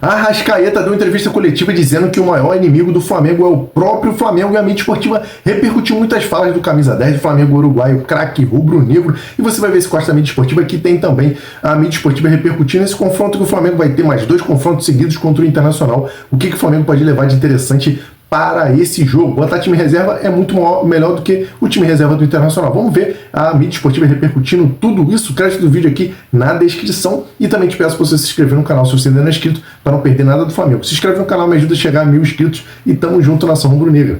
Arrascaeta deu entrevista coletiva dizendo que o maior inimigo do Flamengo é o próprio Flamengo, e a mídia esportiva repercutiu muitas falas do camisa 10 do Flamengo uruguaio, craque rubro-negro, e você vai ver esse corte da mídia esportiva que tem também a mídia esportiva repercutindo esse confronto que o Flamengo vai ter mais 2 confrontos seguidos contra o Internacional. O que o Flamengo pode levar de interessante para esse jogo? Botar time reserva é muito melhor do que o time reserva do Internacional. Vamos ver a mídia esportiva repercutindo tudo isso. Crédito do vídeo aqui na descrição, e também te peço para você se inscrever no canal se você ainda não é inscrito, para não perder nada do Flamengo. Se inscreve no canal, me ajuda a chegar a 1000 inscritos, e tamo junto, nação rubro-negra.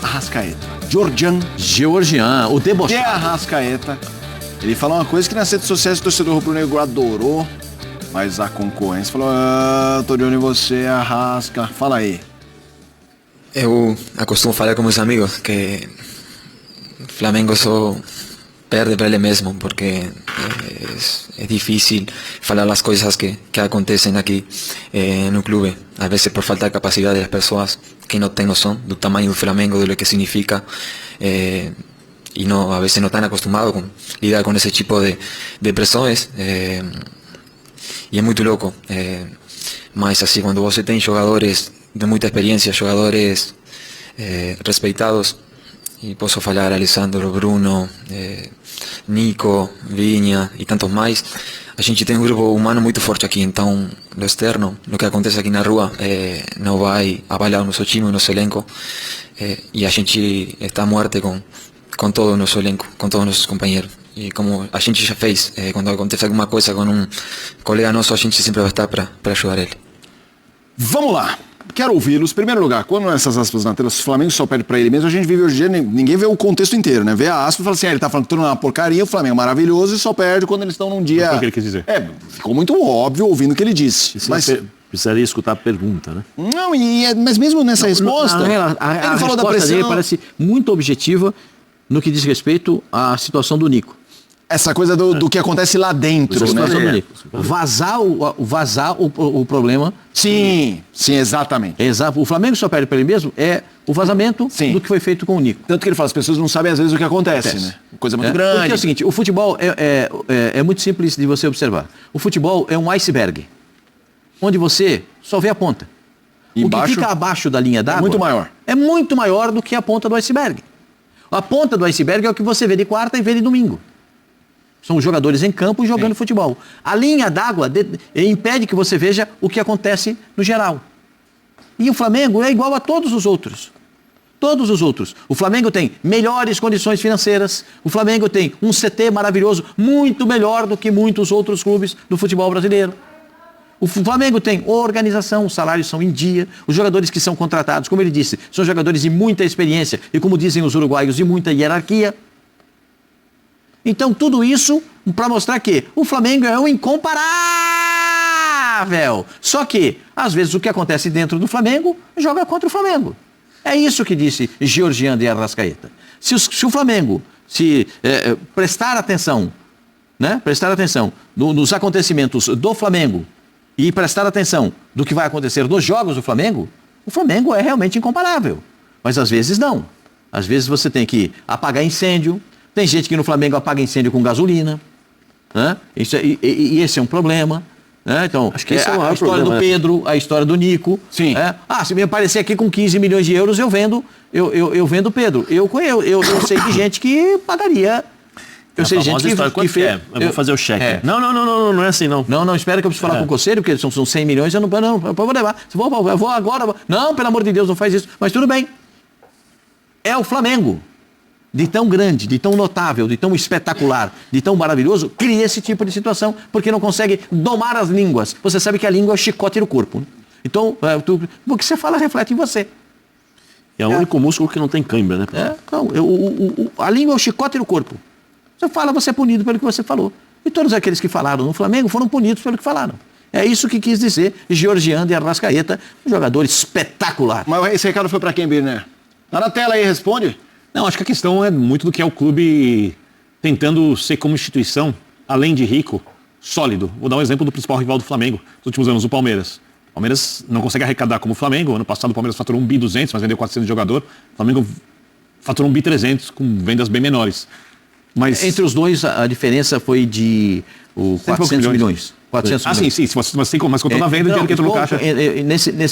Arrascaeta, Georgian, o debochado. Que é Arrascaeta. Ele falou uma coisa que nas redes sociais o torcedor rubro-negro adorou, mas a concorrência falou: tô de olho em você, Arrasca. Fala aí. Eu acostumo falar com meus amigos que o Flamengo só perde para ele mesmo, porque é difícil falar as coisas que acontecem aqui no clube. Às vezes por falta de capacidade das pessoas que não têm noção do tamanho do Flamengo, do que significa, e não, a vezes não estão acostumados com lidar com esse tipo de pressões, e é muito louco. Mas assim, quando você tem jogadores de muita experiência, jogadores respeitados, e posso falar Alessandro, Bruno, Nico, Vinha e tantos mais, a gente tem um grupo humano muito forte aqui, então no externo, o que acontece aqui na rua não vai abalar o nosso time, o nosso elenco, e a gente está a muerte com todo o nosso elenco, com todos os nossos companheiros. E como a gente já fez, quando acontece alguma coisa com um colega nosso, a gente sempre vai estar para ajudar ele. Vamos lá. Quero ouvi-los. Em primeiro lugar, quando essas aspas na tela, se o Flamengo só perde pra ele mesmo, a gente vive hoje em dia, ninguém vê o contexto inteiro, né? Vê a aspa e fala assim, ele tá falando que tudo é uma porcaria, o Flamengo é maravilhoso e só perde quando eles estão num dia... Foi o que ele quis dizer. Ficou muito óbvio ouvindo o que ele disse. Mas precisaria escutar a pergunta, né? Não, mas mesmo nessa resposta... A falou da pressão dele parece muito objetiva no que diz respeito à situação do Nico. Essa coisa do que acontece lá dentro, né? Vazar o problema. Sim, exatamente. O Flamengo só perde para ele mesmo o vazamento do que foi feito com o Nico. Tanto que ele fala, as pessoas não sabem às vezes o que acontece. Né? Coisa muito grande. Porque é o seguinte, o futebol é muito simples de você observar. O futebol é um iceberg, onde você só vê a ponta. O que fica abaixo da linha d'água é muito maior do que a ponta do iceberg. A ponta do iceberg é o que você vê de quarta e vê de domingo. São os jogadores em campo jogando futebol. A linha d'água impede que você veja o que acontece no geral. E o Flamengo é igual a todos os outros. Todos os outros. O Flamengo tem melhores condições financeiras. O Flamengo tem um CT maravilhoso, muito melhor do que muitos outros clubes do futebol brasileiro. O Flamengo tem organização, os salários são em dia. Os jogadores que são contratados, como ele disse, são jogadores de muita experiência e, como dizem os uruguaios, de muita hierarquia. Então, tudo isso para mostrar que o Flamengo é um incomparável. Só que, às vezes, o que acontece dentro do Flamengo joga contra o Flamengo. É isso que disse Georgian de Arrascaeta. Se o Flamengo prestar atenção, né, nos acontecimentos do Flamengo e prestar atenção do que vai acontecer nos jogos do Flamengo, o Flamengo é realmente incomparável. Mas, às vezes, não. Às vezes, você tem que apagar incêndio. Tem gente que no Flamengo apaga incêndio com gasolina, né? E esse é um problema. Né? Então, acho que esse é a história do Pedro, a história do Nico. Sim. Se me aparecer aqui com 15 milhões de euros, eu vendo o Pedro. Eu sei de gente que pagaria. Eu sei de gente que fez. Eu vou fazer o cheque. Não é assim, não. Não, espera que eu preciso falar com o conselho, porque são 100 milhões, eu vou levar. Eu vou agora. Não, pelo amor de Deus, não faz isso. Mas tudo bem. É o Flamengo. De tão grande, de tão notável, de tão espetacular, de tão maravilhoso, cria esse tipo de situação, porque não consegue domar as línguas. Você sabe que a língua é o chicote do corpo. Né? Então, o que você fala reflete em você. É o único músculo que não tem cãibra, né? A língua é o chicote do corpo. Você fala, você é punido pelo que você falou. E todos aqueles que falaram no Flamengo foram punidos pelo que falaram. É isso que quis dizer Georgian de Arrascaeta, um jogador espetacular. Mas esse recado foi para quem, Birner? Tá na tela aí, responde. Não, acho que a questão é muito do que é o clube tentando ser como instituição, além de rico, sólido. Vou dar um exemplo do principal rival do Flamengo nos últimos anos, o Palmeiras. O Palmeiras não consegue arrecadar como o Flamengo. Ano passado o Palmeiras faturou 1 bi 200, mas vendeu 400 de jogador. O Flamengo faturou 1 bi 300 com vendas bem menores. Mas entre os dois a diferença foi de 400 milhões. 400 milhões. Sim, mas contando a venda, o dinheiro que entrou no caixa.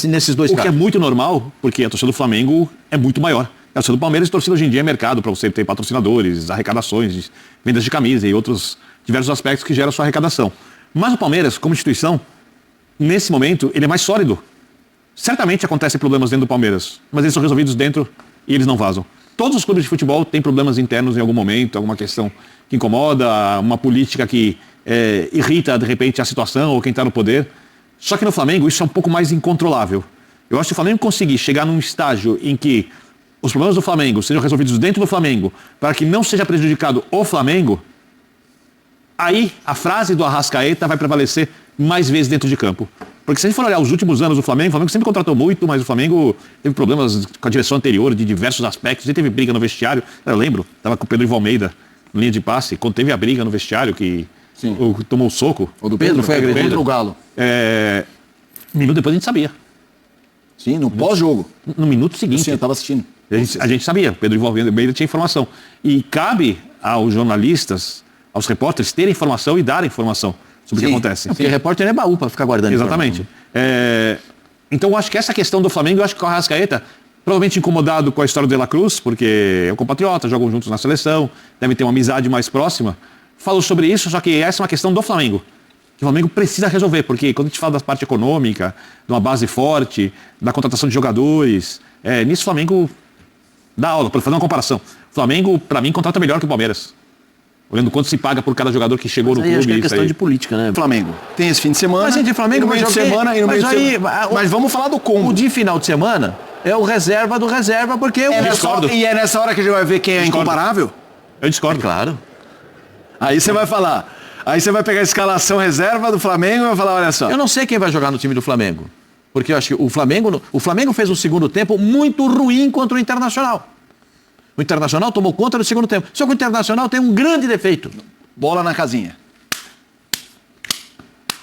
Nesses dois casos. O que é muito normal, porque a torcida do Flamengo é muito maior. A torcida do Palmeiras, a torcida hoje em dia é mercado para você ter patrocinadores, arrecadações, vendas de camisa e outros diversos aspectos que geram a sua arrecadação. Mas o Palmeiras, como instituição, nesse momento, ele é mais sólido. Certamente acontecem problemas dentro do Palmeiras, mas eles são resolvidos dentro e eles não vazam. Todos os clubes de futebol têm problemas internos em algum momento, alguma questão que incomoda, uma política que irrita, de repente, a situação ou quem está no poder. Só que no Flamengo isso é um pouco mais incontrolável. Eu acho que o Flamengo conseguir chegar num estágio em que os problemas do Flamengo sejam resolvidos dentro do Flamengo para que não seja prejudicado o Flamengo, aí a frase do Arrascaeta vai prevalecer mais vezes dentro de campo. Porque se a gente for olhar os últimos anos do Flamengo, o Flamengo sempre contratou muito, mas o Flamengo teve problemas com a direção anterior de diversos aspectos. Ele teve briga no vestiário. Eu lembro, estava com o Pedro Ivo Almeida, linha de passe, quando teve a briga no vestiário, que tomou o soco. O do Pedro foi agredido. Contra o Galo. Um minuto depois a gente sabia. Sim, no pós-jogo. No minuto seguinte. Sim, eu estava assistindo. A gente sabia, Pedro Ivo Almeida tinha informação. E cabe aos jornalistas, aos repórteres, terem informação e darem informação sobre o que acontece. Porque repórter não é baú para ficar guardando. Exatamente. Então eu acho que essa questão do Flamengo, eu acho que o Arrascaeta, provavelmente incomodado com a história do De La Cruz, porque é um compatriota, jogam juntos na seleção, devem ter uma amizade mais próxima, falou sobre isso, só que essa é uma questão do Flamengo. Que o Flamengo precisa resolver, porque quando a gente fala da parte econômica, de uma base forte, da contratação de jogadores, nisso o Flamengo dá aula, para fazer uma comparação. O Flamengo, para mim, contrata melhor que o Palmeiras. Olhando quanto se paga por cada jogador que chegou no clube. Acho que é questão de política, né? Flamengo tem esse fim de semana. Mas, gente, o Flamengo vai jogar mas vamos falar do combo. O de final de semana é o reserva do reserva, porque eu discordo. E é nessa hora que a gente vai ver quem é incomparável? Eu discordo. Claro. Aí você vai falar. Aí você vai pegar a escalação reserva do Flamengo e vai falar, olha só. Eu não sei quem vai jogar no time do Flamengo. Porque eu acho que o Flamengo fez um segundo tempo muito ruim contra o Internacional. O Internacional tomou conta no segundo tempo. Só que o Internacional tem um grande defeito. Bola na casinha.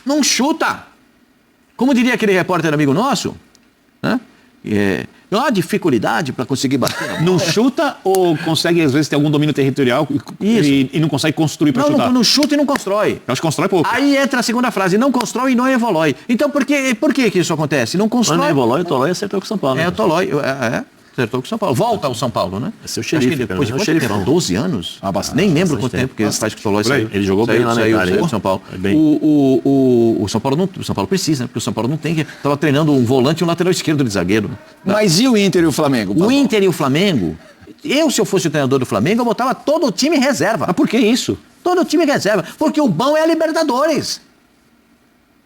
Não chuta. Como diria aquele repórter amigo nosso, né? Há dificuldade para conseguir bater. Não chuta ou consegue, às vezes, ter algum domínio territorial e não consegue construir para chutar? Não chuta e não constrói. Eu acho que constrói pouco. Aí entra a segunda frase, não constrói e não evolui. Então por que isso acontece? Não constrói. Não evolui, o Tolói acertou com o São Paulo. O Tolói, acertou com o São Paulo. Volta ao São Paulo, né? É seu xerife. Depois de 12 anos? Nem lembro quanto tempo que ele faz que o Tolói saiu. Ele jogou bem lá na Itália. São Paulo. O São Paulo precisa, né? Porque o São Paulo não tem. Estava treinando um volante e um lateral esquerdo de zagueiro. Mas e o Inter e o Flamengo? O Inter e o Flamengo, se eu fosse o treinador do Flamengo, eu botava todo o time em reserva. Mas por que isso? Todo o time em reserva. Porque o bom é a Libertadores.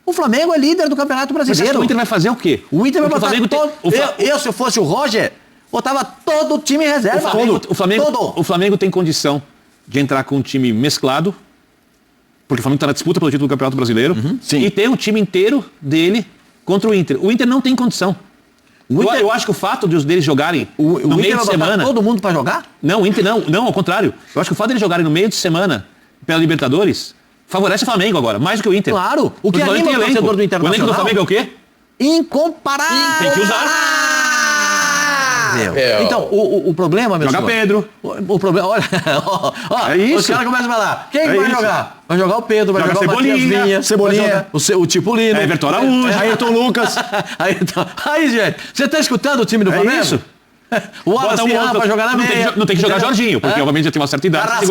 O Flamengo é líder do Campeonato Brasileiro. Mas o Inter vai fazer o quê? O Inter vai botar todo... se eu fosse o Roger, botava todo o time em reserva. O Flamengo tem condição de entrar com um time mesclado, porque o Flamengo está na disputa pelo título do Campeonato Brasileiro, e ter o time inteiro dele contra o Inter. O Inter não tem condição. Eu acho que o fato de os deles jogarem no meio de semana... todo mundo para jogar? Não, o Inter não, ao contrário. Eu acho que o fato de eles jogarem no meio de semana pela Libertadores favorece o Flamengo agora, mais do que o Inter. Claro. O que anima o torcedor do Internacional... O elenco do Flamengo é o quê? Incomparável. Tem que usar. Então, o problema, meu senhor... Joga Pedro. O problema... Olha, é isso. Os caras começam a falar. Quem vai jogar? Vai jogar o Pedro, vai jogar o Matias Vinha. Cebolinha. O Tipolino. Everton Araújo. Ayrton Lucas. Aí, gente, você tá escutando o time do Flamengo? Isso. O Arrascaeta vai jogar na meia. Não tem que jogar Jorginho, porque obviamente já tem uma certa idade.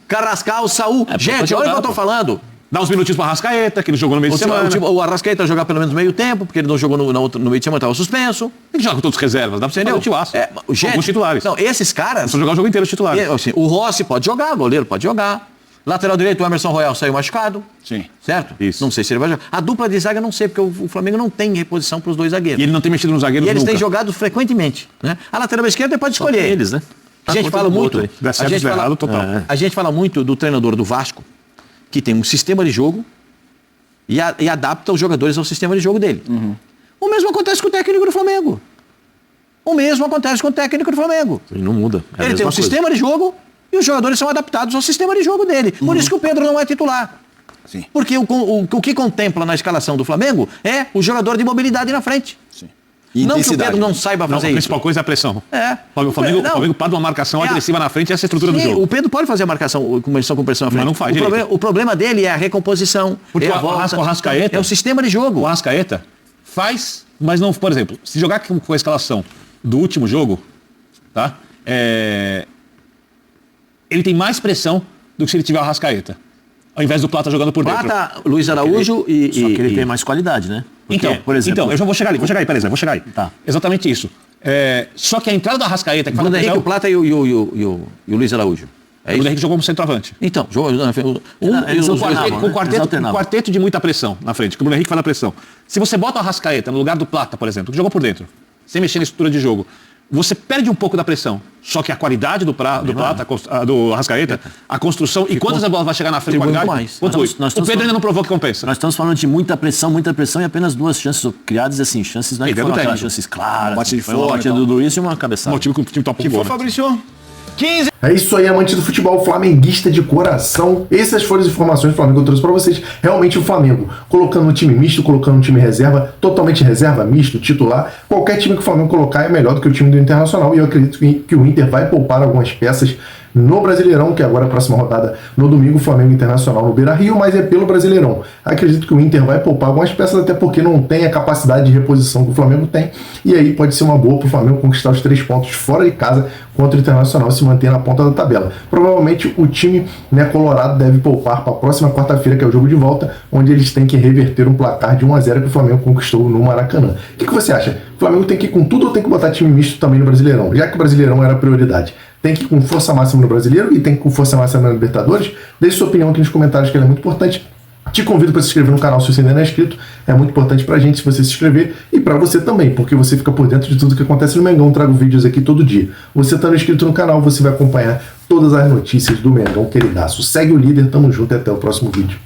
Carrascal, Saúl. Gente, olha o que eu tô falando. Dá uns minutinhos para o Arrascaeta, que ele jogou no meio de semana. O Arrascaeta vai jogar pelo menos meio tempo, porque ele não jogou no meio de semana, estava suspenso. Tem que jogar com todos os reservas, dá para você entender o alguns titulares. Não, esses caras... Só jogar o jogo inteiro, os titulares. Assim, o Rossi pode jogar, o goleiro pode jogar. Lateral direito, o Emerson Royal saiu machucado. Sim. Certo? Isso. Não sei se ele vai jogar. A dupla de zaga, não sei, porque o Flamengo não tem reposição para os dois zagueiros. E ele não tem mexido nos zagueiros nunca. E eles têm nunca. jogado frequentemente. Né? A lateral esquerda pode escolher. Eles, né? A gente fala muito... A gente fala muito do treinador do Vasco, que tem um sistema de jogo e adapta os jogadores ao sistema de jogo dele. O mesmo acontece com o técnico do Flamengo. Ele não muda. Ele tem um sistema de jogo e os jogadores são adaptados ao sistema de jogo dele. Por isso que o Pedro não é titular. Sim. Porque o que contempla na escalação do Flamengo é o jogador de mobilidade na frente. Sim. Não que o Pedro não saiba fazer A isso. principal coisa é a pressão. É. O Flamengo parte de uma marcação agressiva na frente e essa é a estrutura do jogo. O Pedro pode fazer a marcação com pressão na frente. Mas não faz o problema dele é a recomposição. Porque a volta, o Arrascaeta... É o sistema de jogo. O Arrascaeta faz, mas não... Por exemplo, se jogar com a escalação do último jogo, tá? Ele tem mais pressão do que se ele tiver o Arrascaeta. Ao invés do Plata jogando por dentro. Plata, Luiz Araújo Só que ele tem mais qualidade, né? Porque, por exemplo... Então, eu já vou chegar aí, peraí, vou chegar aí. Tá. Exatamente isso. Só que a entrada do Arrascaeta... O Bruno Henrique, o Plata e o Luiz Araújo. O Bruno Henrique jogou como centroavante. Então, jogou com quarteto de muita pressão na frente, que o Bruno Henrique faz a pressão. Se você bota o Arrascaeta no lugar do Plata, por exemplo, que jogou por dentro, sem mexer na estrutura de jogo, você perde um pouco da pressão. Só que a qualidade do Plata, do Arrascaeta, a construção, e quantas a bola vai chegar na frente, qualidade, mais. O Pedro ainda não provou que compensa. Nós estamos falando de muita pressão e apenas 2 chances criadas, assim, chances não foram aquelas chances claras. Bate de foi uma fora, batida do Luiz e uma cabeçada. Um time com o time top Que foi, Fabrício? 15. É isso aí, amante do futebol, flamenguista de coração. Essas foram as informações do Flamengo que eu trouxe pra vocês. Realmente o Flamengo, colocando um time misto, colocando um time reserva, totalmente reserva, misto, titular, qualquer time que o Flamengo colocar é melhor do que o time do Internacional. E eu acredito que o Inter vai poupar algumas peças no Brasileirão, que agora é a próxima rodada no domingo, Flamengo Internacional no Beira-Rio, mas é pelo Brasileirão. Acredito que o Inter vai poupar algumas peças, até porque não tem a capacidade de reposição que o Flamengo tem, e aí pode ser uma boa para o Flamengo conquistar os 3 pontos fora de casa contra o Internacional e se manter na ponta da tabela. Provavelmente o time colorado deve poupar para a próxima quarta-feira, que é o jogo de volta, onde eles têm que reverter um placar de 1-0 que o Flamengo conquistou no Maracanã. O que você acha? O Flamengo tem que ir com tudo ou tem que botar time misto também no Brasileirão? Já que o Brasileirão era a prioridade. Tem que ir com força máxima no Brasileiro e tem que ir com força máxima na Libertadores? Deixe sua opinião aqui nos comentários, que ela é muito importante. Te convido para se inscrever no canal se você ainda não é inscrito. É muito importante pra gente se você se inscrever e pra você também, porque você fica por dentro de tudo que acontece no Mengão. Eu trago vídeos aqui todo dia. Você estando inscrito no canal, você vai acompanhar todas as notícias do Mengão queridaço. Segue o líder, tamo junto e até o próximo vídeo.